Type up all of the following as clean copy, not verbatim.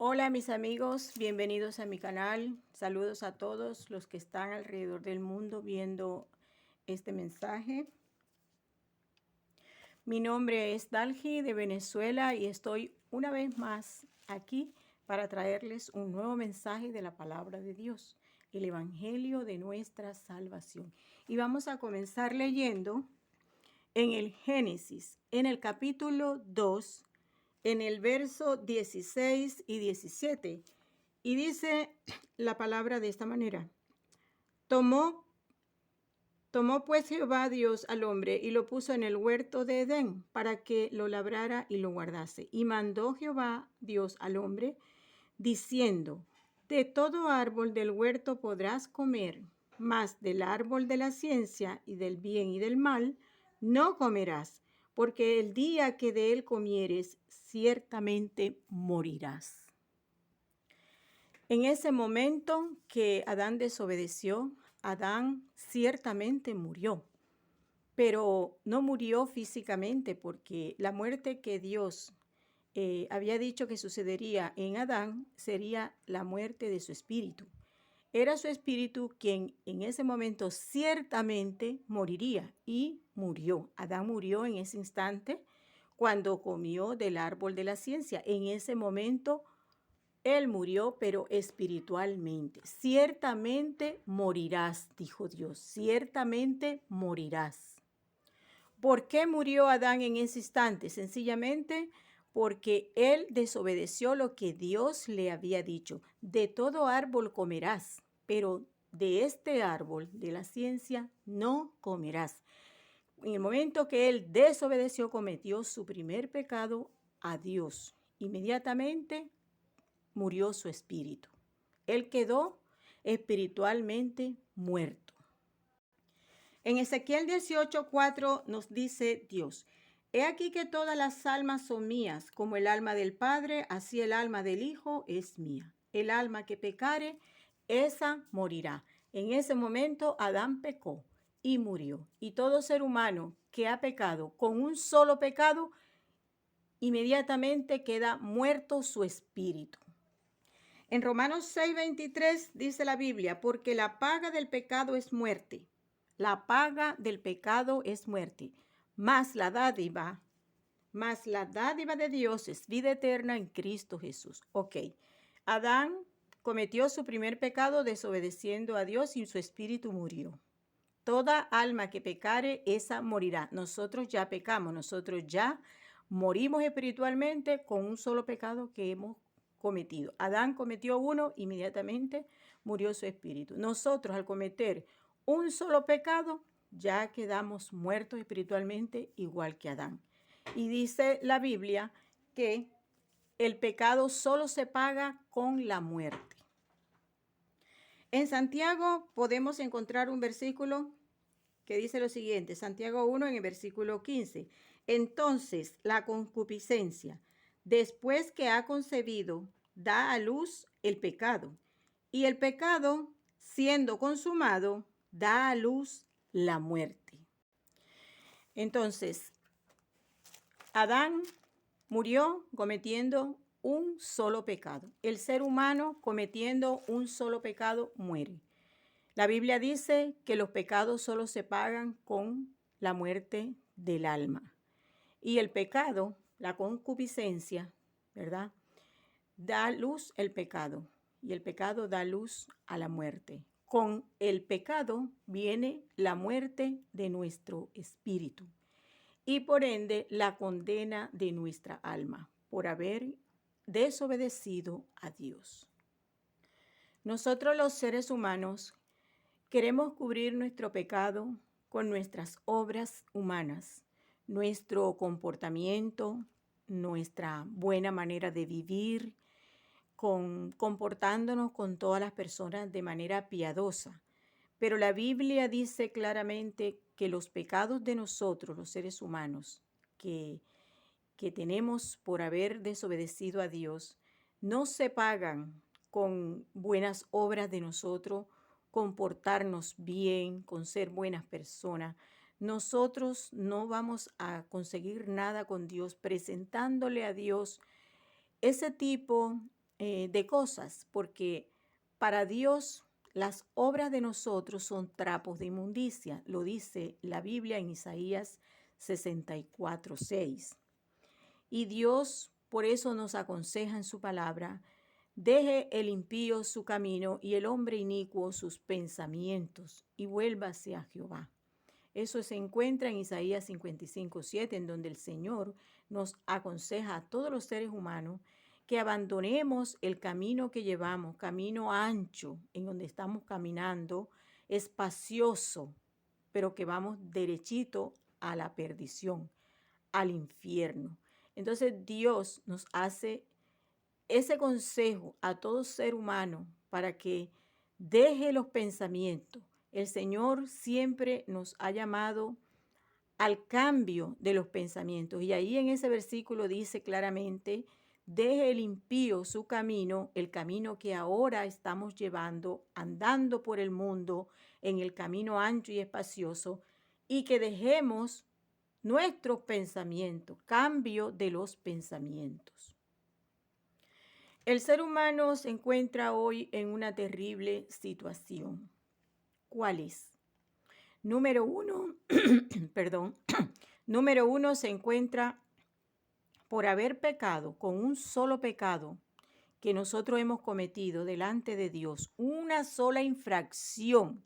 Hola mis amigos, bienvenidos a mi canal. Saludos a todos los que están alrededor del mundo viendo este mensaje. Mi nombre es Dalgi de Venezuela y estoy una vez más aquí para traerles un nuevo mensaje de la palabra de Dios, el Evangelio de nuestra salvación. Y vamos a comenzar leyendo en el Génesis, en el capítulo 2, en el verso 16 y 17. Y dice la palabra de esta manera: Tomó pues Jehová Dios al hombre y lo puso en el huerto de Edén para que lo labrara y lo guardase. Y mandó Jehová Dios al hombre diciendo: De todo árbol del huerto podrás comer, mas del árbol de la ciencia y del bien y del mal no comerás, porque el día que de él comieres, ciertamente morirás. En ese momento que Adán desobedeció, Adán ciertamente murió, pero no murió físicamente, porque la muerte que Dios había dicho que sucedería en Adán sería la muerte de su espíritu. Era su espíritu quien en ese momento ciertamente moriría, y murió. Adán murió en ese instante cuando comió del árbol de la ciencia. En ese momento él murió, pero espiritualmente. Ciertamente morirás, dijo Dios, ciertamente morirás. ¿Por qué murió Adán en ese instante? Sencillamente porque él desobedeció lo que Dios le había dicho. De todo árbol comerás, pero de este árbol de la ciencia no comerás. En el momento que él desobedeció, cometió su primer pecado a Dios. Inmediatamente murió su espíritu. Él quedó espiritualmente muerto. En Ezequiel 18:4 nos dice Dios: He aquí que todas las almas son mías, como el alma del Padre, así el alma del Hijo es mía. El alma que pecare, esa morirá. En ese momento Adán pecó y murió. Y todo ser humano que ha pecado con un solo pecado, inmediatamente queda muerto su espíritu. En Romanos 6:23 dice la Biblia: porque la paga del pecado es muerte. La paga del pecado es muerte, mas la dádiva de Dios es vida eterna en Cristo Jesús. Ok, Adán cometió su primer pecado desobedeciendo a Dios y su espíritu murió. Toda alma que pecare, esa morirá. Nosotros ya pecamos, nosotros ya morimos espiritualmente con un solo pecado que hemos cometido. Adán cometió uno, inmediatamente murió su espíritu. Nosotros, al cometer un solo pecado, ya quedamos muertos espiritualmente igual que Adán. Y dice la Biblia que el pecado solo se paga con la muerte. En Santiago podemos encontrar un versículo que dice lo siguiente, Santiago 1 en el versículo 15. Entonces la concupiscencia, después que ha concebido, da a luz el pecado. Y el pecado, siendo consumado, da a luz la muerte. Entonces, Adán murió cometiendo un solo pecado. El ser humano cometiendo un solo pecado muere. La Biblia dice que los pecados solo se pagan con la muerte del alma. Y el pecado, la concupiscencia, ¿verdad?, da luz el pecado. Y el pecado da luz a la muerte. Con el pecado viene la muerte de nuestro espíritu. Y por ende la condena de nuestra alma por haber desobedecido a Dios. Nosotros los seres humanos queremos cubrir nuestro pecado con nuestras obras humanas, nuestro comportamiento, nuestra buena manera de vivir, comportándonos con todas las personas de manera piadosa. Pero la Biblia dice claramente que los pecados de nosotros, los seres humanos, que tenemos por haber desobedecido a Dios, no se pagan con buenas obras de nosotros, comportarnos bien, con ser buenas personas. Nosotros no vamos a conseguir nada con Dios presentándole a Dios ese tipo de cosas, porque para Dios las obras de nosotros son trapos de inmundicia, lo dice la Biblia en Isaías 64:6. Y Dios por eso nos aconseja en su palabra: deje el impío su camino y el hombre inicuo sus pensamientos, y vuélvase a Jehová. Eso se encuentra en Isaías 55:7, en donde el Señor nos aconseja a todos los seres humanos que abandonemos el camino que llevamos, camino ancho, en donde estamos caminando, espacioso, pero que vamos derechito a la perdición, al infierno. Entonces Dios nos hace ese consejo a todo ser humano para que deje los pensamientos. El Señor siempre nos ha llamado al cambio de los pensamientos. Y ahí en ese versículo dice claramente: deje el impío su camino, el camino que ahora estamos llevando, andando por el mundo en el camino ancho y espacioso, y que dejemos nuestros pensamientos, cambio de los pensamientos. El ser humano se encuentra hoy en una terrible situación. ¿Cuál es? Número uno, perdón, número uno, se encuentra por haber pecado con un solo pecado que nosotros hemos cometido delante de Dios, una sola infracción,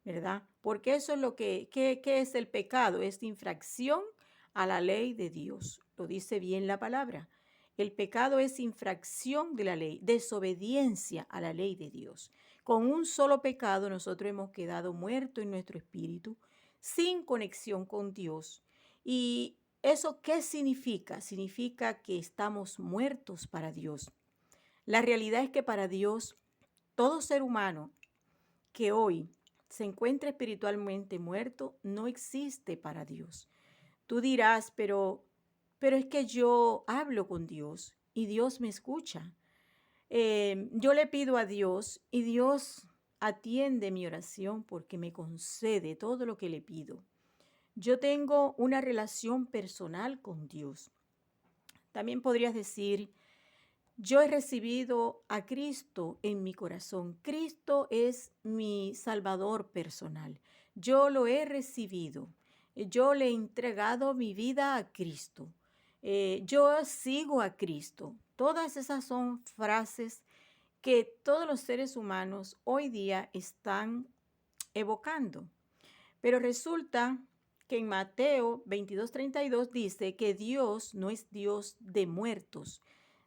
¿verdad? Porque eso es lo ¿qué es el pecado? Es infracción a la ley de Dios. Lo dice bien la palabra. El pecado es infracción de la ley, desobediencia a la ley de Dios. Con un solo pecado nosotros hemos quedado muertos en nuestro espíritu, sin conexión con Dios. ¿Y eso qué significa? Significa que estamos muertos para Dios. La realidad es que para Dios, todo ser humano que hoy se encuentra espiritualmente muerto no existe para Dios. Tú dirás, pero es que yo hablo con Dios y Dios me escucha. Yo le pido a Dios y Dios atiende mi oración porque me concede todo lo que le pido. Yo tengo una relación personal con Dios. También podrías decir: yo he recibido a Cristo en mi corazón. Cristo es mi Salvador personal. Yo lo he recibido. Yo le he entregado mi vida a Cristo. Yo sigo a Cristo. Todas esas son frases que todos los seres humanos hoy día están evocando. Pero resulta que en Mateo 22:32 dice que Dios no es Dios de muertos,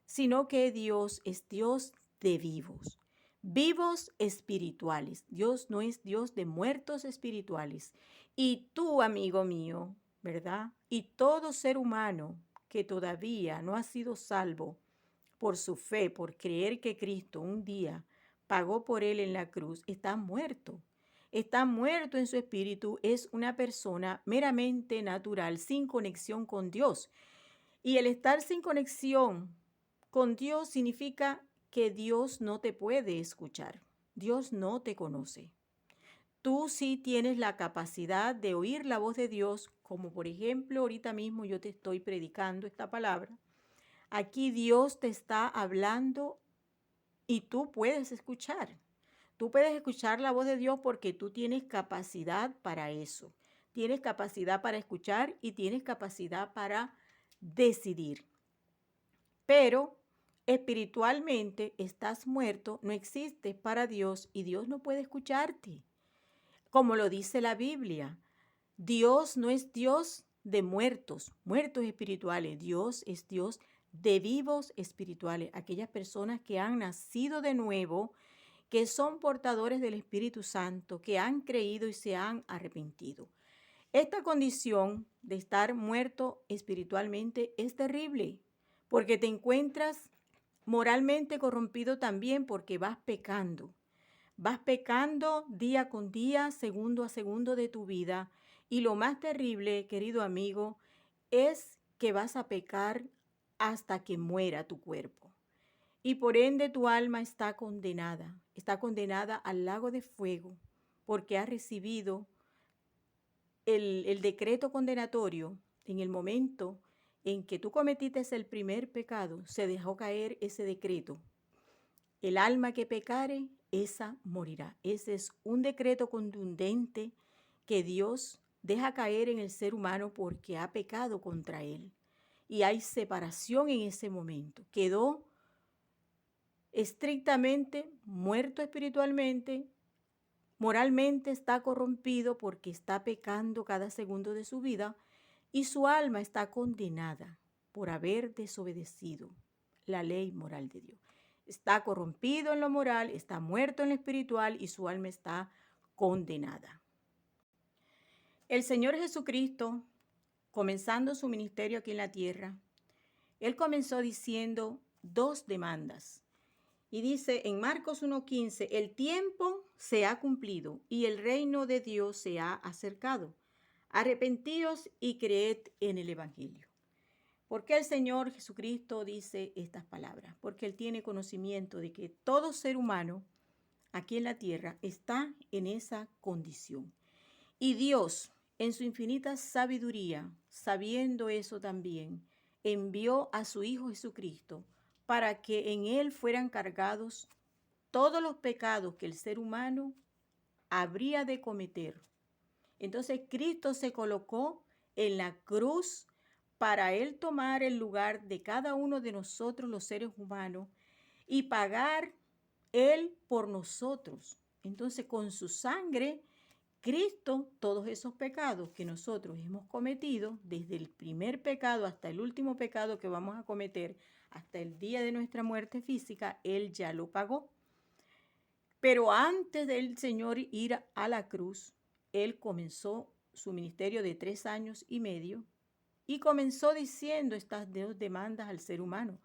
sino que Dios es Dios de vivos, vivos espirituales. Dios no es Dios de muertos espirituales. Y tú, amigo mío, ¿verdad? Y todo ser humano que todavía no ha sido salvo por su fe, por creer que Cristo un día pagó por él en la cruz, está muerto. Está muerto en su espíritu, es una persona meramente natural, sin conexión con Dios. Y el estar sin conexión con Dios significa que Dios no te puede escuchar. Dios no te conoce. Tú sí tienes la capacidad de oír la voz de Dios, como por ejemplo ahorita mismo yo te estoy predicando esta palabra. Aquí Dios te está hablando y tú puedes escuchar. Tú puedes escuchar la voz de Dios porque tú tienes capacidad para eso. Tienes capacidad para escuchar y tienes capacidad para decidir. Pero espiritualmente estás muerto, no existes para Dios y Dios no puede escucharte. Como lo dice la Biblia, Dios no es Dios de muertos, muertos espirituales. Dios es Dios de vivos espirituales, aquellas personas que han nacido de nuevo, que son portadores del Espíritu Santo, que han creído y se han arrepentido. Esta condición de estar muerto espiritualmente es terrible, porque te encuentras moralmente corrompido también, porque vas pecando. Vas pecando día con día, segundo a segundo de tu vida. Y lo más terrible, querido amigo, es que vas a pecar hasta que muera tu cuerpo. Y por ende tu alma está condenada al lago de fuego, porque has recibido el decreto condenatorio. En el momento en que tú cometiste el primer pecado, se dejó caer ese decreto El alma que pecare, esa morirá. Ese es un decreto contundente que Dios deja caer en el ser humano porque ha pecado contra él. Y hay separación en ese momento. Quedó estrictamente muerto espiritualmente, moralmente está corrompido porque está pecando cada segundo de su vida y su alma está condenada por haber desobedecido la ley moral de Dios. Está corrompido en lo moral, está muerto en lo espiritual y su alma está condenada. El Señor Jesucristo, comenzando su ministerio aquí en la tierra, Él comenzó diciendo dos demandas. Y dice en Marcos 1:15, el tiempo se ha cumplido y el reino de Dios se ha acercado. Arrepentíos y creed en el Evangelio. ¿Por qué el Señor Jesucristo dice estas palabras? Porque Él tiene conocimiento de que todo ser humano aquí en la tierra está en esa condición. Y Dios, en su infinita sabiduría, sabiendo eso también, envió a su Hijo Jesucristo para que en Él fueran cargados todos los pecados que el ser humano habría de cometer. Entonces Cristo se colocó en la cruz para Él tomar el lugar de cada uno de nosotros los seres humanos y pagar Él por nosotros. Entonces con su sangre, Cristo, todos esos pecados que nosotros hemos cometido, desde el primer pecado hasta el último pecado que vamos a cometer, hasta el día de nuestra muerte física, Él ya lo pagó. Pero antes del Señor ir a la cruz, Él comenzó su ministerio de 3 años y medio y comenzó diciendo estas dos demandas al ser humano.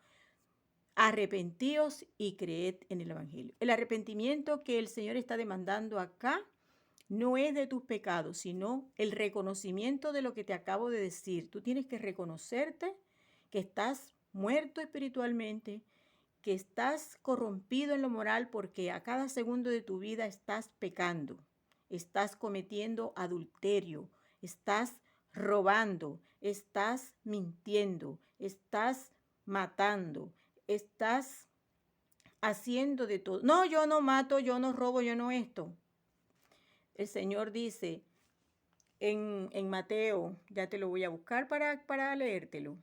Arrepentíos y creed en el Evangelio. El arrepentimiento que el Señor está demandando acá no es de tus pecados, sino el reconocimiento de lo que te acabo de decir. Tú tienes que reconocerte que estás muerto espiritualmente, que estás corrompido en lo moral porque a cada segundo de tu vida estás pecando, estás cometiendo adulterio, estás robando, estás mintiendo, estás matando, estás haciendo de todo. No, yo no mato, yo no robo, yo no esto. El Señor dice en Mateo, ya te lo voy a buscar para leértelo.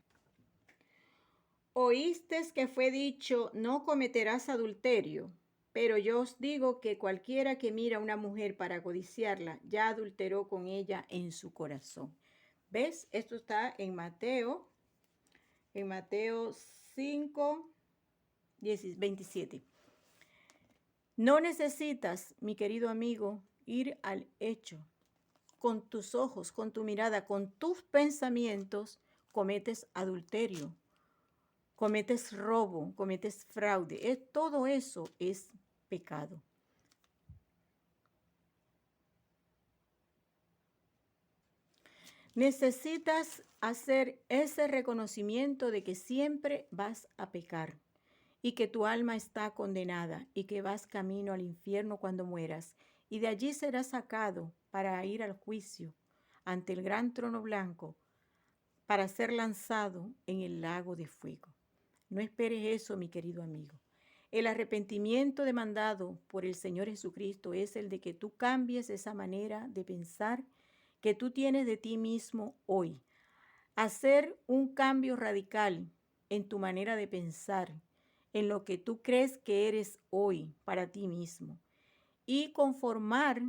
Oísteis que fue dicho, no cometerás adulterio, pero yo os digo que cualquiera que mira a una mujer para codiciarla, ya adulteró con ella en su corazón. ¿Ves? Esto está en Mateo 5, 27. No necesitas, mi querido amigo, ir al hecho. Con tus ojos, con tu mirada, con tus pensamientos, cometes adulterio, cometes robo, cometes fraude. Todo eso es pecado. Necesitas hacer ese reconocimiento de que siempre vas a pecar y que tu alma está condenada y que vas camino al infierno cuando mueras, y de allí serás sacado para ir al juicio ante el gran trono blanco para ser lanzado en el lago de fuego. No esperes eso, mi querido amigo. El arrepentimiento demandado por el Señor Jesucristo es el de que tú cambies esa manera de pensar que tú tienes de ti mismo hoy. Hacer un cambio radical en tu manera de pensar, en lo que tú crees que eres hoy para ti mismo, y conformar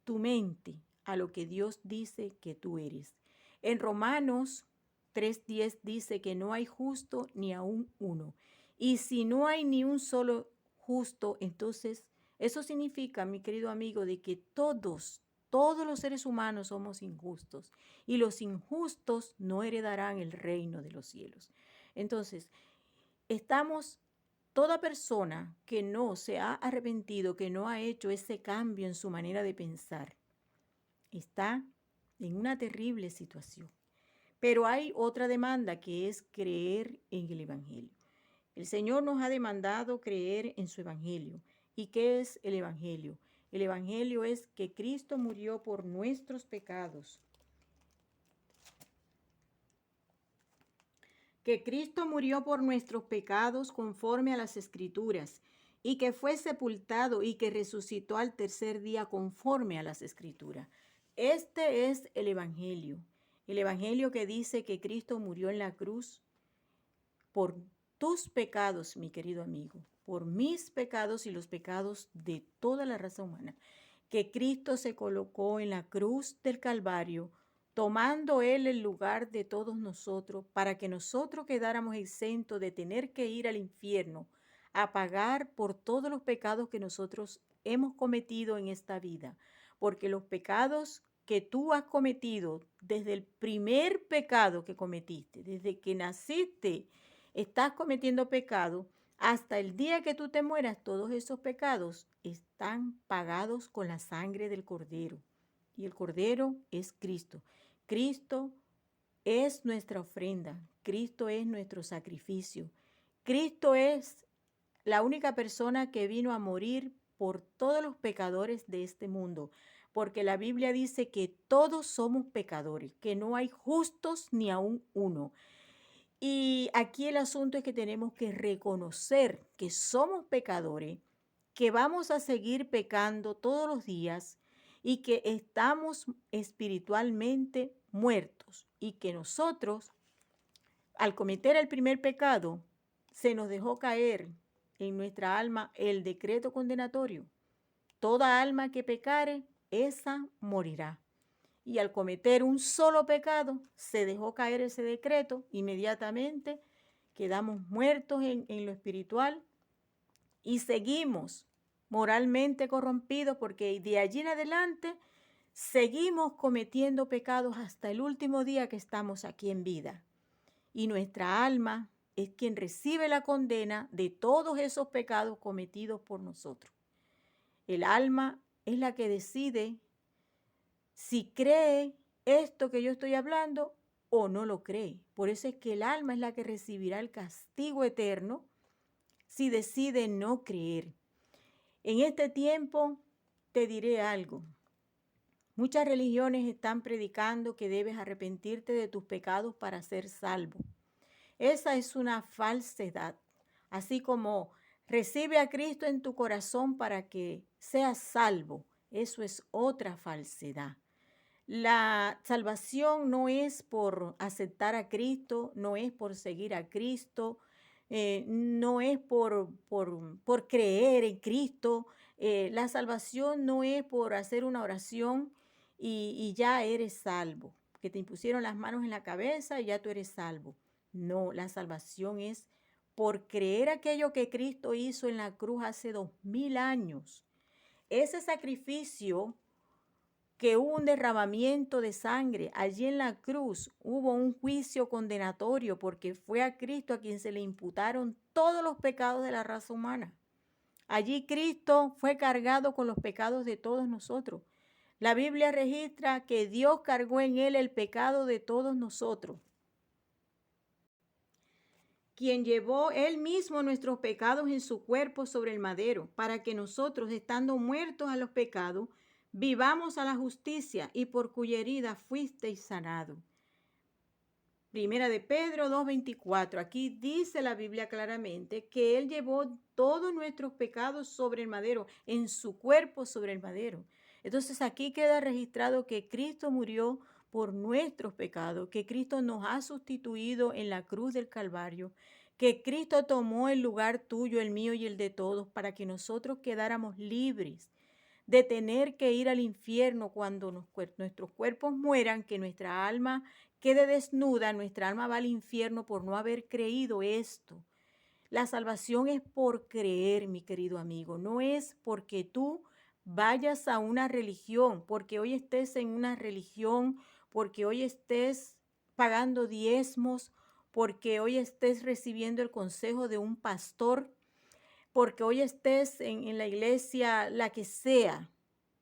tu mente a lo que Dios dice que tú eres. En Romanos 3:10 dice que no hay justo ni aún uno. Y si no hay ni un solo justo, entonces eso significa, mi querido amigo, de que todos los seres humanos somos injustos y los injustos no heredarán el reino de los cielos. Entonces, toda persona que no se ha arrepentido, que no ha hecho ese cambio en su manera de pensar, está en una terrible situación. Pero hay otra demanda que es creer en el Evangelio. El Señor nos ha demandado creer en su Evangelio. ¿Y qué es el Evangelio? El Evangelio es que Cristo murió por nuestros pecados. Que Cristo murió por nuestros pecados conforme a las Escrituras y que fue sepultado y que resucitó al tercer día conforme a las Escrituras. Este es el Evangelio que dice que Cristo murió en la cruz por tus pecados, mi querido amigo, por mis pecados y los pecados de toda la raza humana, que Cristo se colocó en la cruz del Calvario, tomando Él el lugar de todos nosotros, para que nosotros quedáramos exentos de tener que ir al infierno a pagar por todos los pecados que nosotros hemos cometido en esta vida, porque los pecados que tú has cometido desde el primer pecado que cometiste, desde que naciste, estás cometiendo pecado, hasta el día que tú te mueras, todos esos pecados están pagados con la sangre del Cordero. Y el Cordero es Cristo. Cristo es nuestra ofrenda. Cristo es nuestro sacrificio. Cristo es la única persona que vino a morir por todos los pecadores de este mundo. Porque la Biblia dice que todos somos pecadores, que no hay justos ni aún uno. Y aquí el asunto es que tenemos que reconocer que somos pecadores, que vamos a seguir pecando todos los días y que estamos espiritualmente muertos y que nosotros, al cometer el primer pecado, se nos dejó caer en nuestra alma el decreto condenatorio. Toda alma que pecare, esa morirá. Y al cometer un solo pecado, se dejó caer ese decreto, inmediatamente quedamos muertos en lo espiritual y seguimos moralmente corrompidos porque de allí en adelante seguimos cometiendo pecados hasta el último día que estamos aquí en vida. Y nuestra alma es quien recibe la condena de todos esos pecados cometidos por nosotros. El alma es la que decide si cree esto que yo estoy hablando o no lo cree. Por eso es que el alma es la que recibirá el castigo eterno si decide no creer. En este tiempo te diré algo. Muchas religiones están predicando que debes arrepentirte de tus pecados para ser salvo. Esa es una falsedad. Así como recibe a Cristo en tu corazón para que seas salvo, eso es otra falsedad. La salvación no es por aceptar a Cristo, no es por seguir a Cristo, no es por creer en Cristo. La salvación no es por hacer una oración y ya eres salvo, que te impusieron las manos en la cabeza y ya tú eres salvo. No, la salvación es por creer aquello que Cristo hizo en la cruz hace 2000 años. Ese sacrificio que hubo un derramamiento de sangre. Allí en la cruz hubo un juicio condenatorio porque fue a Cristo a quien se le imputaron todos los pecados de la raza humana. Allí Cristo fue cargado con los pecados de todos nosotros. La Biblia registra que Dios cargó en él el pecado de todos nosotros, quien llevó él mismo nuestros pecados en su cuerpo sobre el madero, para que nosotros, estando muertos a los pecados, vivamos a la justicia, y por cuya herida fuisteis sanados. Primera de Pedro 2:24. Aquí dice la Biblia claramente que Él llevó todos nuestros pecados sobre el madero, en su cuerpo sobre el madero. Entonces aquí queda registrado que Cristo murió por nuestros pecados, que Cristo nos ha sustituido en la cruz del Calvario, que Cristo tomó el lugar tuyo, el mío y el de todos, para que nosotros quedáramos libres de tener que ir al infierno cuando nuestros cuerpos mueran, que nuestra alma quede desnuda, nuestra alma va al infierno por no haber creído esto. La salvación es por creer, mi querido amigo, no es porque tú vayas a una religión, porque hoy estés en una religión, porque hoy estés pagando diezmos, porque hoy estés recibiendo el consejo de un pastor, porque hoy estés en la iglesia, la que sea.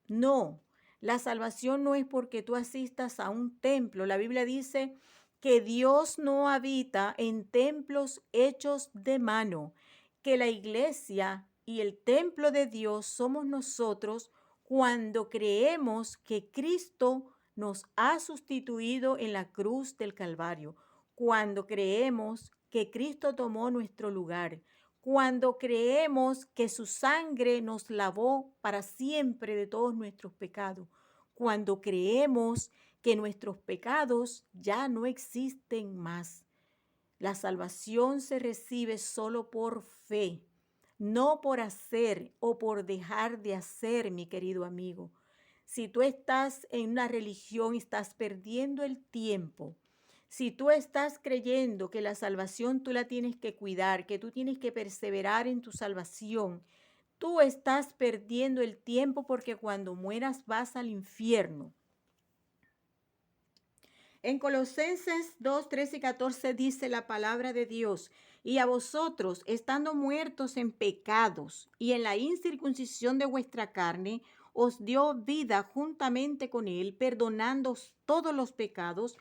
No, la salvación no es porque tú asistas a un templo. La Biblia dice que Dios no habita en templos hechos de mano, que la iglesia y el templo de Dios somos nosotros cuando creemos que Cristo nos ha sustituido en la cruz del Calvario, cuando creemos que Cristo tomó nuestro lugar, cuando creemos que su sangre nos lavó para siempre de todos nuestros pecados, cuando creemos que nuestros pecados ya no existen más. La salvación se recibe solo por fe, no por hacer o por dejar de hacer, mi querido amigo. Si tú estás en una religión, estás perdiendo el tiempo. Si tú estás creyendo que la salvación tú la tienes que cuidar, que tú tienes que perseverar en tu salvación, tú estás perdiendo el tiempo porque cuando mueras vas al infierno. En Colosenses 2, 13 y 14 dice la palabra de Dios: y a vosotros, estando muertos en pecados y en la incircuncisión de vuestra carne, os dio vida juntamente con él, perdonándoos todos los pecados,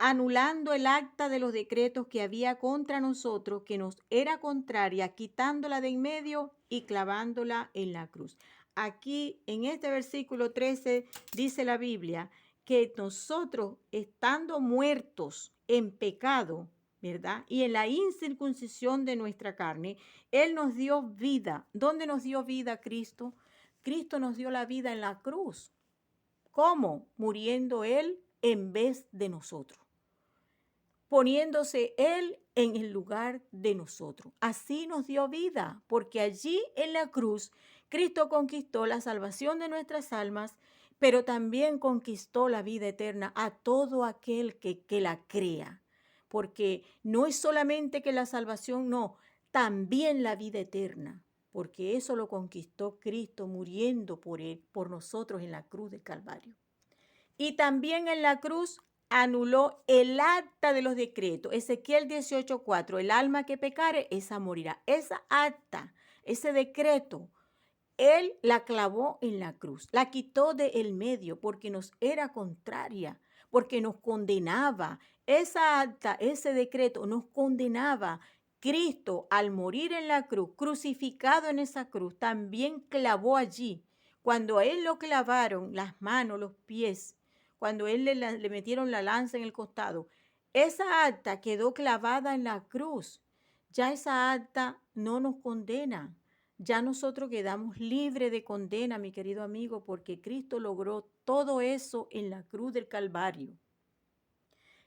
anulando el acta de los decretos que había contra nosotros, que nos era contraria, quitándola de en medio y clavándola en la cruz. Aquí en este versículo 13 dice la Biblia que nosotros, estando muertos en pecado, ¿verdad? Y en la incircuncisión de nuestra carne, Él nos dio vida. ¿Dónde nos dio vida Cristo? Cristo nos dio la vida en la cruz. ¿Cómo? Muriendo Él en vez de nosotros, poniéndose Él en el lugar de nosotros. Así nos dio vida, porque allí en la cruz Cristo conquistó la salvación de nuestras almas, pero también conquistó la vida eterna a todo aquel que la crea. Porque no es solamente que la salvación, no, también la vida eterna, porque eso lo conquistó Cristo muriendo por Él, por nosotros en la cruz del Calvario. Y también en la cruz anuló el acta de los decretos. Ezequiel 18:4, el alma que pecare, esa morirá. Esa acta, ese decreto, Él la clavó en la cruz, la quitó del medio porque nos era contraria, porque nos condenaba. Esa acta, ese decreto nos condenaba. Cristo, al morir en la cruz, crucificado en esa cruz, también clavó allí. Cuando a Él lo clavaron, las manos, los pies, cuando Él le metieron la lanza en el costado, esa acta quedó clavada en la cruz. Ya esa acta no nos condena. Ya nosotros quedamos libres de condena, mi querido amigo, porque Cristo logró todo eso en la cruz del Calvario.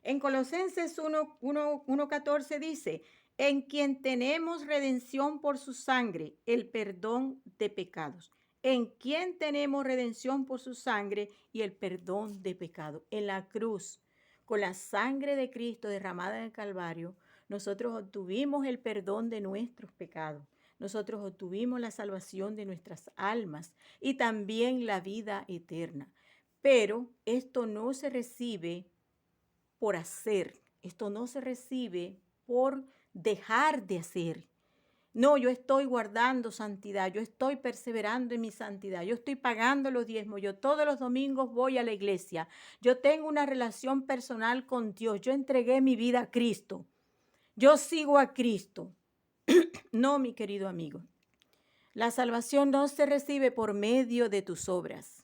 En Colosenses 1:14 dice: en quien tenemos redención por su sangre, el perdón de pecados. En quien tenemos redención por su sangre y el perdón de pecados. En la cruz, con la sangre de Cristo derramada en el Calvario, nosotros obtuvimos el perdón de nuestros pecados. Nosotros obtuvimos la salvación de nuestras almas y también la vida eterna. Pero esto no se recibe por hacer, esto no se recibe por dejar de hacer. No, yo estoy guardando santidad, yo estoy perseverando en mi santidad, yo estoy pagando los diezmos, yo todos los domingos voy a la iglesia, yo tengo una relación personal con Dios, yo entregué mi vida a Cristo, yo sigo a Cristo. No, mi querido amigo, la salvación no se recibe por medio de tus obras.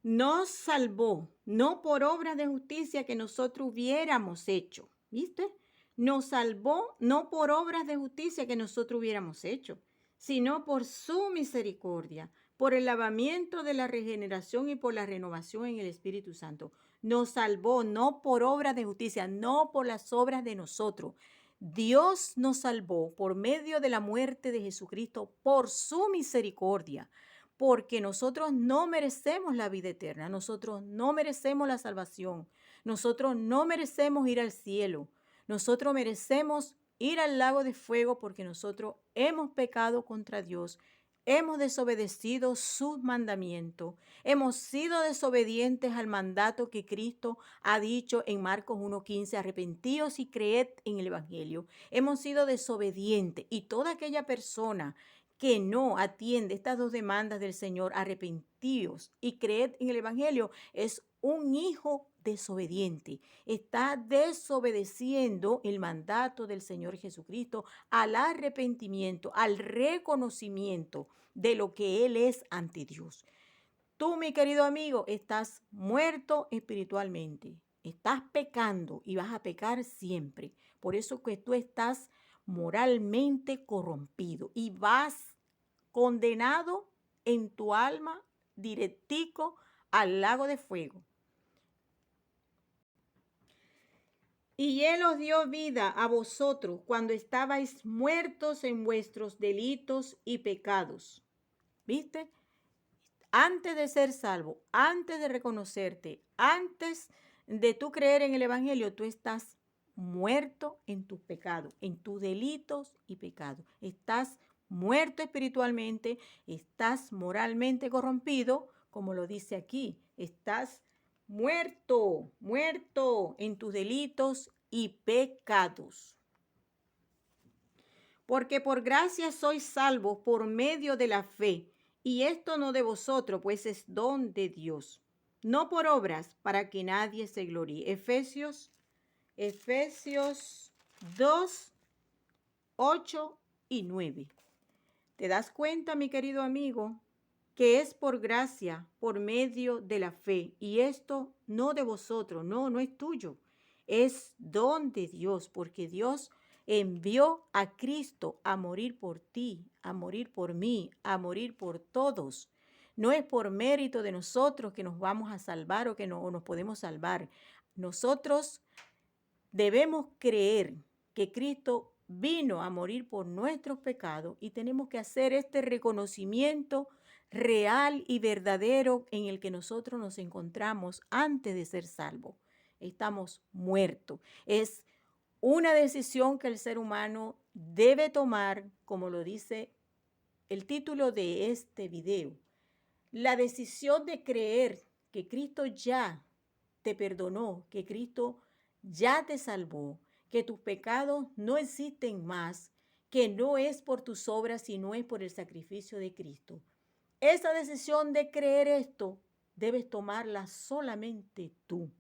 Nos salvó, no por obras de justicia que nosotros hubiéramos hecho, ¿viste? Nos salvó no por obras de justicia que nosotros hubiéramos hecho, sino por su misericordia, por el lavamiento de la regeneración y por la renovación en el Espíritu Santo. Nos salvó no por obras de justicia, no por las obras de nosotros. Dios nos salvó por medio de la muerte de Jesucristo, por su misericordia, porque nosotros no merecemos la vida eterna, nosotros no merecemos la salvación, nosotros no merecemos ir al cielo, nosotros merecemos ir al lago de fuego porque nosotros hemos pecado contra Dios, hemos desobedecido sus mandamientos, hemos sido desobedientes al mandato que Cristo ha dicho en Marcos 1:15, arrepentíos y creed en el Evangelio. Hemos sido desobedientes y toda aquella persona que no atiende estas dos demandas del Señor, arrepentíos y creed en el Evangelio, es un hijo desobediente. Está desobedeciendo el mandato del Señor Jesucristo al arrepentimiento, al reconocimiento de lo que Él es ante Dios. Tú, mi querido amigo, estás muerto espiritualmente. Estás pecando y vas a pecar siempre. Por eso que tú estás moralmente corrompido y vas condenado en tu alma directico al lago de fuego. Y Él os dio vida a vosotros cuando estabais muertos en vuestros delitos y pecados. ¿Viste? Antes de ser salvo, antes de reconocerte, antes de tú creer en el Evangelio, tú estás muerto en tus pecados, en tus delitos y pecados. Estás muerto espiritualmente, estás moralmente corrompido, como lo dice aquí. Estás muerto, muerto en tus delitos y pecados. Porque por gracia sois salvos por medio de la fe. Y esto no de vosotros, pues es don de Dios, no por obras, para que nadie se gloríe. Efesios 2, 8 y 9. ¿Te das cuenta, mi querido amigo, que es por gracia, por medio de la fe? Y esto no de vosotros, no es tuyo, es don de Dios, porque Dios envió a Cristo a morir por ti, a morir por mí, a morir por todos. No es por mérito de nosotros que nos vamos a salvar o que no nos podemos salvar. Nosotros debemos creer que Cristo vino a morir por nuestros pecados y tenemos que hacer este reconocimiento real y verdadero en el que nosotros nos encontramos antes de ser salvos. Estamos muertos. Es una decisión que el ser humano debe tomar, como lo dice el título de este video. La decisión de creer que Cristo ya te perdonó, que Cristo ya te salvó, que tus pecados no existen más, que no es por tus obras, sino es por el sacrificio de Cristo. Esa decisión de creer esto debes tomarla solamente tú,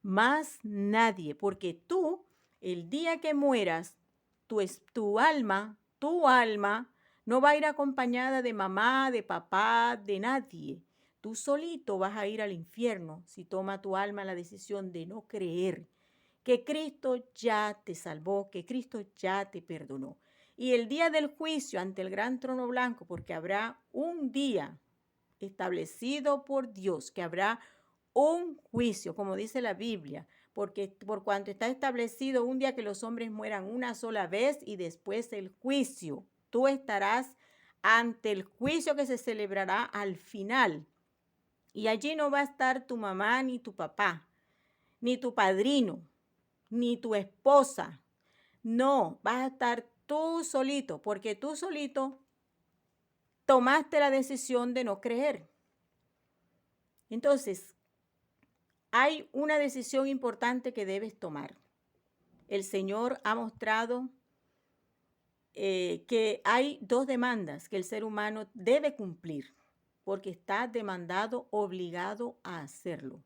más nadie, porque tú, el día que mueras, tu alma no va a ir acompañada de mamá, de papá, de nadie. Tú solito vas a ir al infierno si toma tu alma la decisión de no creer que Cristo ya te salvó, que Cristo ya te perdonó. Y el día del juicio ante el gran trono blanco, porque habrá un día establecido por Dios, que habrá un juicio, como dice la Biblia, porque por cuanto está establecido un día que los hombres mueran una sola vez y después el juicio, tú estarás ante el juicio que se celebrará al final. Y allí no va a estar tu mamá, ni tu papá, ni tu padrino, ni tu esposa. No, vas a estar tú solito, porque tú solito tomaste la decisión de no creer. Entonces, hay una decisión importante que debes tomar. El Señor ha mostrado que hay dos demandas que el ser humano debe cumplir, porque está demandado, obligado a hacerlo.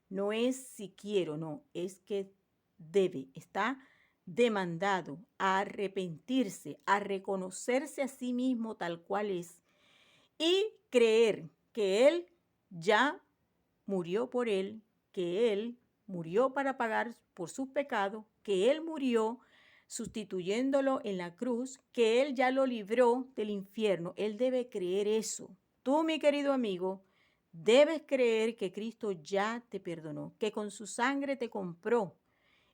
No es si quiero, no, es que debe, está demandado a arrepentirse, a reconocerse a sí mismo tal cual es y creer que Él ya murió por él, que Él murió para pagar por sus pecados, que Él murió sustituyéndolo en la cruz, que Él ya lo libró del infierno. Él debe creer eso. Tú, mi querido amigo, debes creer que Cristo ya te perdonó, que con su sangre te compró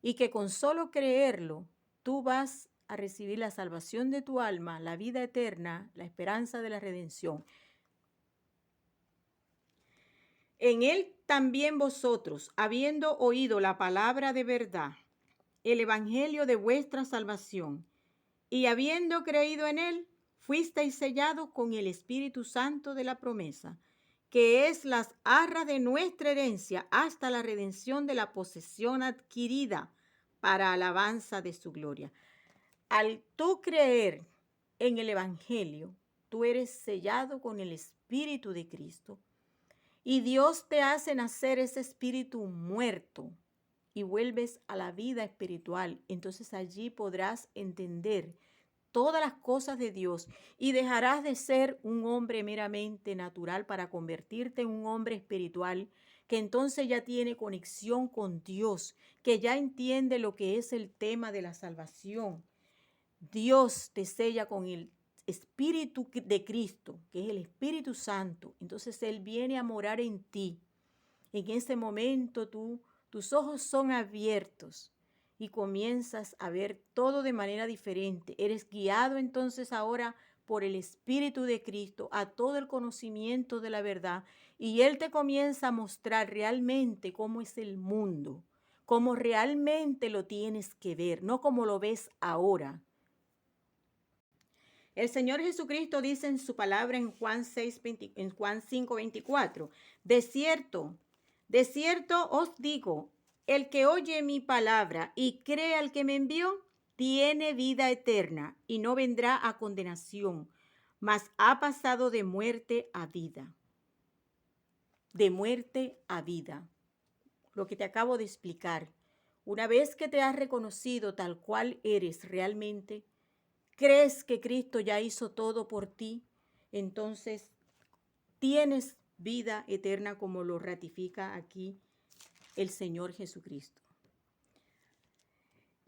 y que con solo creerlo tú vas a recibir la salvación de tu alma, la vida eterna, la esperanza de la redención. En Él también vosotros, habiendo oído la palabra de verdad, el evangelio de vuestra salvación, y habiendo creído en Él, fuisteis sellados con el Espíritu Santo de la promesa, que es las arras de nuestra herencia hasta la redención de la posesión adquirida para alabanza de su gloria. Al tú creer en el evangelio, tú eres sellado con el Espíritu de Cristo. Y Dios te hace nacer ese espíritu muerto y vuelves a la vida espiritual. Entonces allí podrás entender todas las cosas de Dios y dejarás de ser un hombre meramente natural para convertirte en un hombre espiritual que entonces ya tiene conexión con Dios, que ya entiende lo que es el tema de la salvación. Dios te sella con el Espíritu de Cristo, que es el Espíritu Santo. Entonces Él viene a morar en ti. En ese momento tus ojos son abiertos y comienzas a ver todo de manera diferente. Eres guiado entonces ahora por el Espíritu de Cristo a todo el conocimiento de la verdad, y Él te comienza a mostrar realmente cómo es el mundo, cómo realmente lo tienes que ver, no como lo ves ahora. El Señor Jesucristo dice en su palabra en Juan 5:24, de cierto os digo, el que oye mi palabra y cree al que me envió, tiene vida eterna y no vendrá a condenación, mas ha pasado de muerte a vida. De muerte a vida. Lo que te acabo de explicar. Una vez que te has reconocido tal cual eres realmente, crees que Cristo ya hizo todo por ti, entonces tienes vida eterna, como lo ratifica aquí el Señor Jesucristo.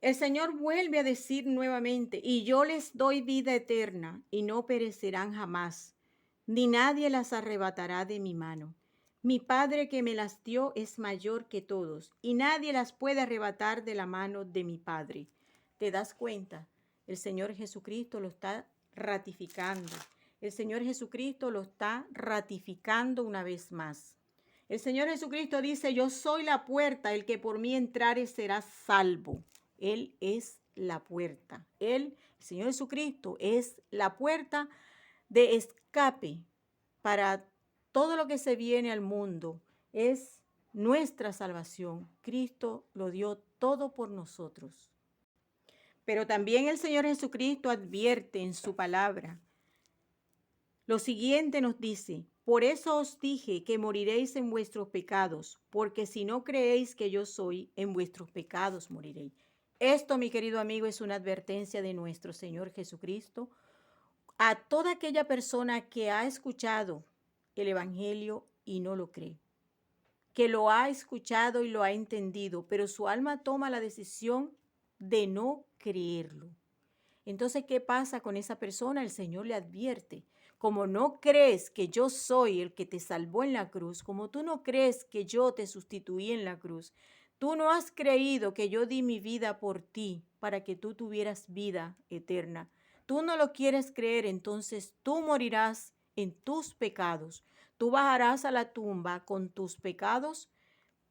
El Señor vuelve a decir nuevamente, y yo les doy vida eterna y no perecerán jamás, ni nadie las arrebatará de mi mano. Mi Padre que me las dio es mayor que todos, y nadie las puede arrebatar de la mano de mi Padre. ¿Te das cuenta? El Señor Jesucristo lo está ratificando. El Señor Jesucristo lo está ratificando una vez más. El Señor Jesucristo dice, yo soy la puerta, el que por mí entrare será salvo. Él es la puerta. Él, el Señor Jesucristo, es la puerta de escape para todo lo que se viene al mundo. Es nuestra salvación. Cristo lo dio todo por nosotros. Pero también el Señor Jesucristo advierte en su palabra. Lo siguiente nos dice, por eso os dije que moriréis en vuestros pecados, porque si no creéis que yo soy, en vuestros pecados moriréis. Esto, mi querido amigo, es una advertencia de nuestro Señor Jesucristo a toda aquella persona que ha escuchado el Evangelio y no lo cree, que lo ha escuchado y lo ha entendido, pero su alma toma la decisión de no creerlo. Entonces, ¿qué pasa con esa persona? El Señor le advierte, como no crees que yo soy el que te salvó en la cruz, como tú no crees que yo te sustituí en la cruz, tú no has creído que yo di mi vida por ti para que tú tuvieras vida eterna. Tú no lo quieres creer, entonces tú morirás en tus pecados. Tú bajarás a la tumba con tus pecados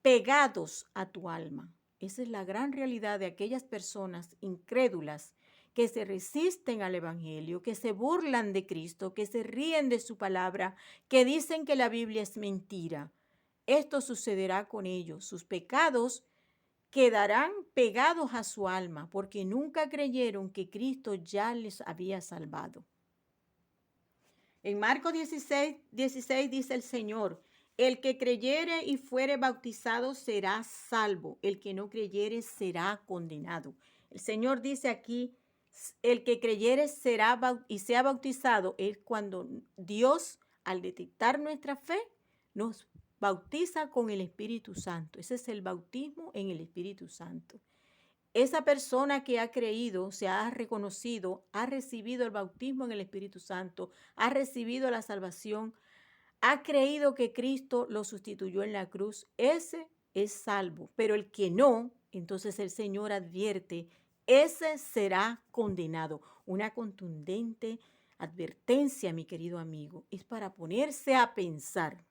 pegados a tu alma. Esa es la gran realidad de aquellas personas incrédulas que se resisten al Evangelio, que se burlan de Cristo, que se ríen de su palabra, que dicen que la Biblia es mentira. Esto sucederá con ellos. Sus pecados quedarán pegados a su alma porque nunca creyeron que Cristo ya les había salvado. En Marcos 16 dice el Señor, el que creyere y fuere bautizado será salvo, el que no creyere será condenado. El Señor dice aquí, el que creyere y sea bautizado es cuando Dios, al detectar nuestra fe, nos bautiza con el Espíritu Santo. Ese es el bautismo en el Espíritu Santo. Esa persona que ha creído, se ha reconocido, ha recibido el bautismo en el Espíritu Santo, ha recibido la salvación, ha creído que Cristo lo sustituyó en la cruz, ese es salvo. Pero el que no, entonces el Señor advierte, ese será condenado. Una contundente advertencia, mi querido amigo, es para ponerse a pensar.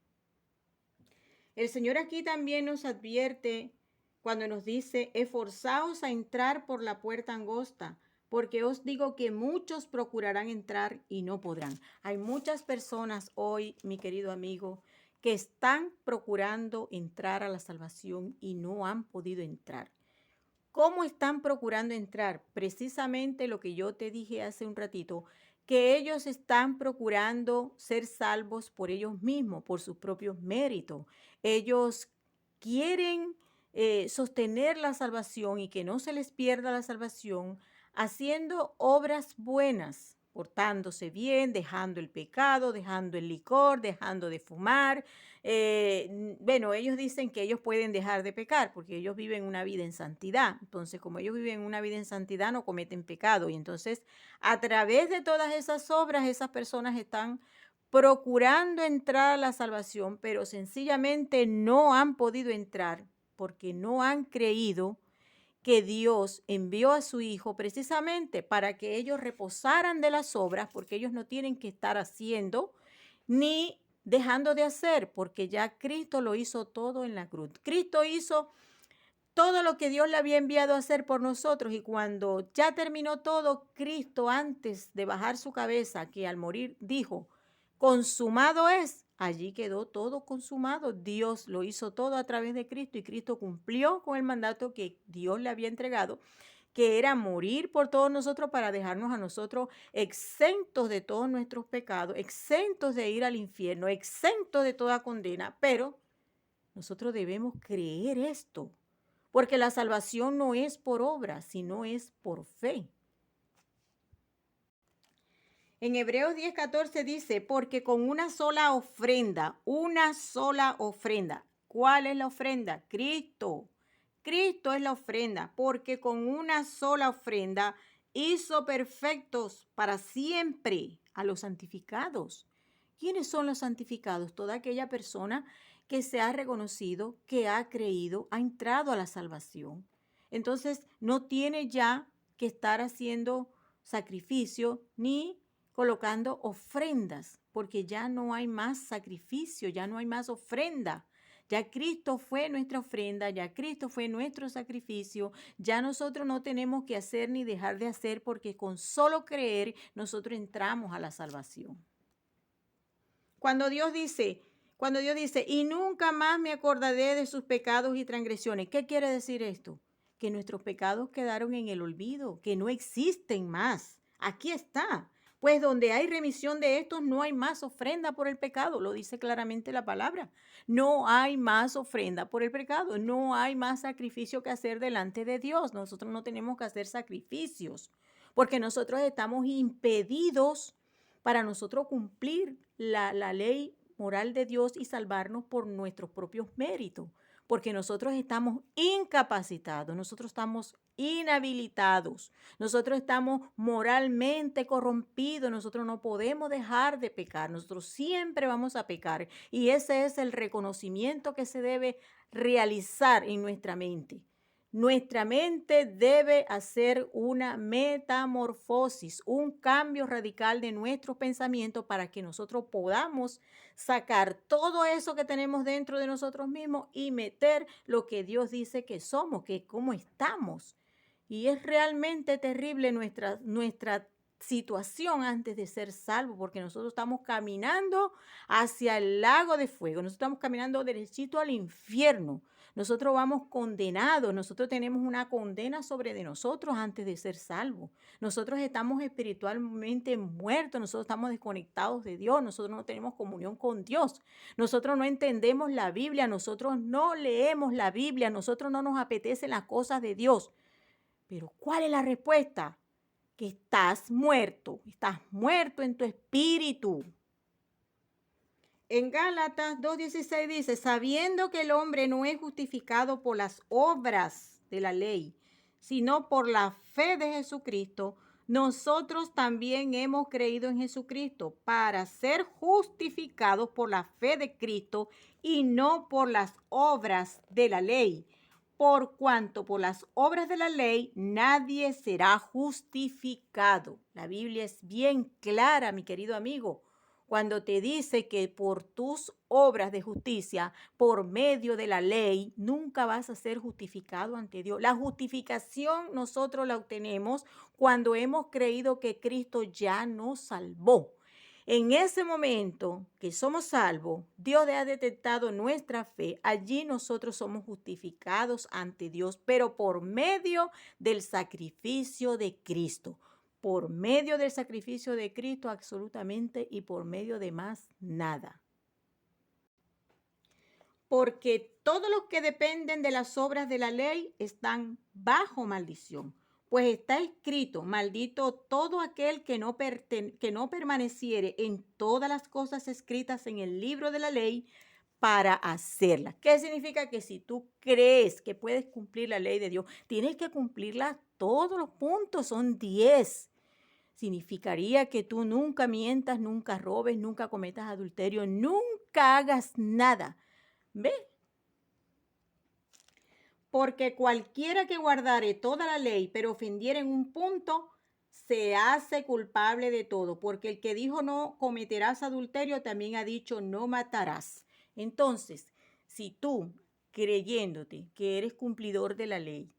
El Señor aquí también nos advierte cuando nos dice, esforzaos a entrar por la puerta angosta, porque os digo que muchos procurarán entrar y no podrán. Hay muchas personas hoy, mi querido amigo, que están procurando entrar a la salvación y no han podido entrar. ¿Cómo están procurando entrar? Precisamente lo que yo te dije hace un ratito, que ellos están procurando ser salvos por ellos mismos, por sus propios méritos. Ellos quieren sostener la salvación y que no se les pierda la salvación haciendo obras buenas portándose bien, dejando el pecado, dejando el licor, dejando de fumar. Bueno, ellos dicen que ellos pueden dejar de pecar porque ellos viven una vida en santidad. Entonces, como ellos viven una vida en santidad, no cometen pecado. Y entonces, a través de todas esas obras, esas personas están procurando entrar a la salvación, pero sencillamente no han podido entrar porque no han creído que Dios envió a su Hijo precisamente para que ellos reposaran de las obras, porque ellos no tienen que estar haciendo ni dejando de hacer, porque ya Cristo lo hizo todo en la cruz. Cristo hizo todo lo que Dios le había enviado a hacer por nosotros, y cuando ya terminó todo, Cristo, antes de bajar su cabeza, que al morir dijo, consumado es, allí quedó todo consumado. Dios lo hizo todo a través de Cristo y Cristo cumplió con el mandato que Dios le había entregado, que era morir por todos nosotros para dejarnos a nosotros exentos de todos nuestros pecados, exentos de ir al infierno, exentos de toda condena. Pero nosotros debemos creer esto, porque la salvación no es por obra, sino es por fe. En Hebreos 10:14 dice, porque con una sola ofrenda, ¿cuál es la ofrenda? Cristo. Cristo es la ofrenda, porque con una sola ofrenda hizo perfectos para siempre a los santificados. ¿Quiénes son los santificados? Toda aquella persona que se ha reconocido, que ha creído, ha entrado a la salvación. Entonces, no tiene ya que estar haciendo sacrificio ni colocando ofrendas, porque ya no hay más sacrificio, ya no hay más ofrenda. Ya Cristo fue nuestra ofrenda, ya Cristo fue nuestro sacrificio, ya nosotros no tenemos que hacer ni dejar de hacer, porque con solo creer nosotros entramos a la salvación. Cuando Dios dice, y nunca más me acordaré de sus pecados y transgresiones, ¿qué quiere decir esto? Que nuestros pecados quedaron en el olvido, que no existen más. Aquí está. Pues donde hay remisión de estos, no hay más ofrenda por el pecado, lo dice claramente la palabra. No hay más ofrenda por el pecado, no hay más sacrificio que hacer delante de Dios. Nosotros no tenemos que hacer sacrificios, porque nosotros estamos impedidos para nosotros cumplir la ley moral de Dios y salvarnos por nuestros propios méritos, porque nosotros estamos incapacitados, nosotros estamos inhabilitados, nosotros estamos moralmente corrompidos, nosotros no podemos dejar de pecar, nosotros siempre vamos a pecar, y ese es el reconocimiento que se debe realizar en nuestra mente. Nuestra mente debe hacer una metamorfosis, un cambio radical de nuestros pensamientos para que nosotros podamos sacar todo eso que tenemos dentro de nosotros mismos y meter lo que Dios dice que somos, que cómo estamos. Y es realmente terrible nuestra situación antes de ser salvos, porque nosotros estamos caminando hacia el lago de fuego, nosotros estamos caminando derechito al infierno. Nosotros vamos condenados, nosotros tenemos una condena sobre de nosotros antes de ser salvos. Nosotros estamos espiritualmente muertos, nosotros estamos desconectados de Dios, nosotros no tenemos comunión con Dios. Nosotros no entendemos la Biblia, nosotros no leemos la Biblia, nosotros no nos apetecen las cosas de Dios. Pero ¿cuál es la respuesta? Que estás muerto en tu espíritu. En Gálatas 2:16 dice, sabiendo que el hombre no es justificado por las obras de la ley, sino por la fe de Jesucristo, nosotros también hemos creído en Jesucristo para ser justificados por la fe de Cristo y no por las obras de la ley. Por cuanto por las obras de la ley nadie será justificado. La Biblia es bien clara, mi querido amigo, cuando te dice que por tus obras de justicia, por medio de la ley, nunca vas a ser justificado ante Dios. La justificación nosotros la obtenemos cuando hemos creído que Cristo ya nos salvó. En ese momento que somos salvos, Dios ha detectado nuestra fe. Allí nosotros somos justificados ante Dios, pero por medio del sacrificio de Cristo. Por medio del sacrificio de Cristo absolutamente, y por medio de más nada. Porque todos los que dependen de las obras de la ley están bajo maldición. Pues está escrito, maldito todo aquel que no permaneciere en todas las cosas escritas en el libro de la ley para hacerlas. ¿Qué significa? Que si tú crees que puedes cumplir la ley de Dios, tienes que cumplirla todos los puntos, son 10. Significaría que tú nunca mientas, nunca robes, nunca cometas adulterio, nunca hagas nada. ¿Ves? Porque cualquiera que guardare toda la ley, pero ofendiera en un punto, se hace culpable de todo. Porque el que dijo no cometerás adulterio, también ha dicho no matarás. Entonces, si tú, creyéndote que eres cumplidor de la ley,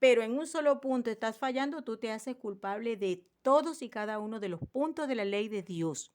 pero en un solo punto estás fallando, tú te haces culpable de todos y cada uno de los puntos de la ley de Dios.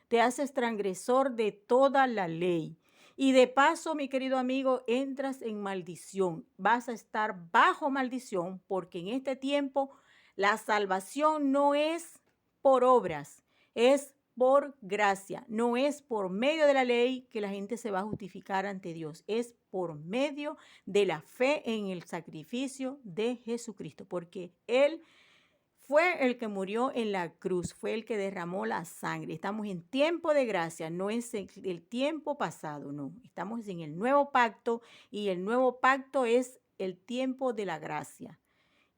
Te haces transgresor de toda la ley. Y de paso, mi querido amigo, entras en maldición. Vas a estar bajo maldición porque en este tiempo la salvación no es por obras, es por gracia. No es por medio de la ley que la gente se va a justificar ante Dios. Es por medio de la fe en el sacrificio de Jesucristo, porque Él fue el que murió en la cruz, fue el que derramó la sangre. Estamos en tiempo de gracia, no es el tiempo pasado, no. Estamos en el nuevo pacto y el nuevo pacto es el tiempo de la gracia.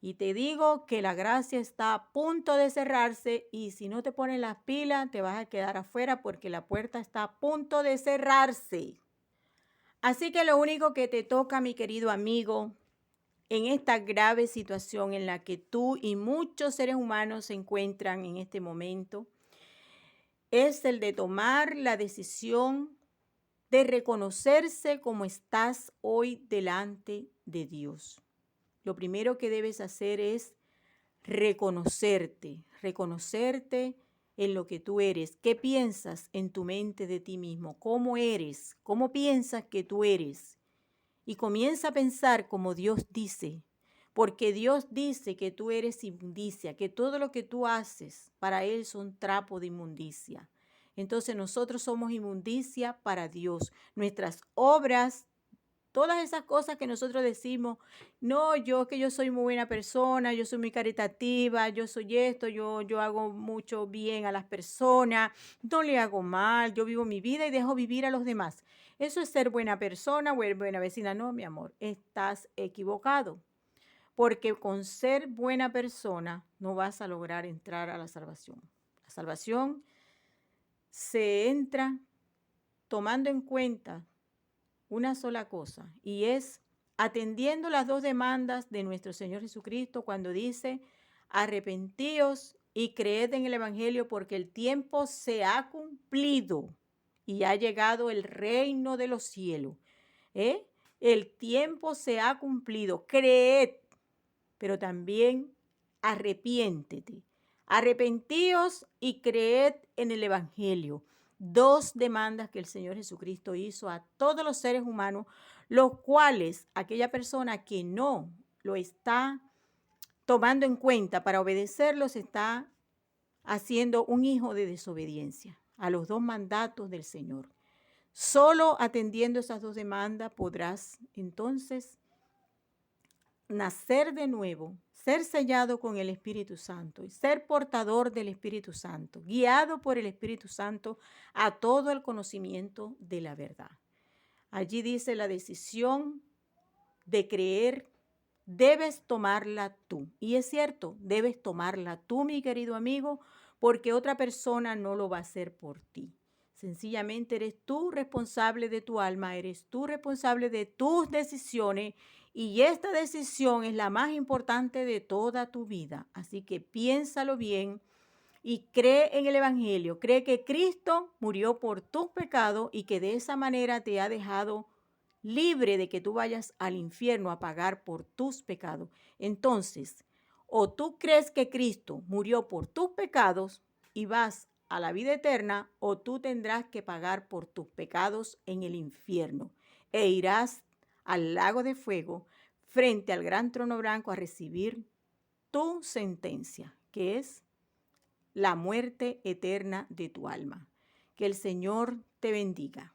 Y te digo que la gracia está a punto de cerrarse y si no te pones las pilas te vas a quedar afuera porque la puerta está a punto de cerrarse. Así que lo único que te toca, mi querido amigo, en esta grave situación en la que tú y muchos seres humanos se encuentran en este momento, es el de tomar la decisión de reconocerse como estás hoy delante de Dios. Lo primero que debes hacer es reconocerte en lo que tú eres. ¿Qué piensas en tu mente de ti mismo? ¿Cómo eres? ¿Cómo piensas que tú eres? Y comienza a pensar como Dios dice, porque Dios dice que tú eres inmundicia, que todo lo que tú haces para Él son trapo de inmundicia. Entonces nosotros somos inmundicia para Dios. Nuestras obras, todas esas cosas que nosotros decimos, no, yo soy muy buena persona, yo soy muy caritativa, yo soy esto, yo hago mucho bien a las personas, no le hago mal, yo vivo mi vida y dejo vivir a los demás. Eso es ser buena persona, buena vecina. No, mi amor, estás equivocado. Porque con ser buena persona no vas a lograr entrar a la salvación. La salvación se entra tomando en cuenta una sola cosa y es atendiendo las dos demandas de nuestro Señor Jesucristo cuando dice, arrepentíos y creed en el Evangelio porque el tiempo se ha cumplido y ha llegado el reino de los cielos. El tiempo se ha cumplido, creed, pero también arrepiéntete. Arrepentíos y creed en el Evangelio. Dos demandas que el Señor Jesucristo hizo a todos los seres humanos, los cuales aquella persona que no lo está tomando en cuenta para obedecerlos está haciendo un hijo de desobediencia a los dos mandatos del Señor. Solo atendiendo esas dos demandas podrás entonces nacer de nuevo, ser sellado con el Espíritu Santo y ser portador del Espíritu Santo, guiado por el Espíritu Santo a todo el conocimiento de la verdad. Allí dice la decisión de creer, debes tomarla tú. Y es cierto, debes tomarla tú, mi querido amigo, porque otra persona no lo va a hacer por ti. Sencillamente eres tú responsable de tu alma, eres tú responsable de tus decisiones y esta decisión es la más importante de toda tu vida. Así que piénsalo bien y cree en el Evangelio. Cree que Cristo murió por tus pecados y que de esa manera te ha dejado libre de que tú vayas al infierno a pagar por tus pecados. Entonces, o tú crees que Cristo murió por tus pecados y vas a la vida eterna, o tú tendrás que pagar por tus pecados en el infierno e irás al lago de fuego frente al gran trono blanco a recibir tu sentencia, que es la muerte eterna de tu alma. Que el Señor te bendiga.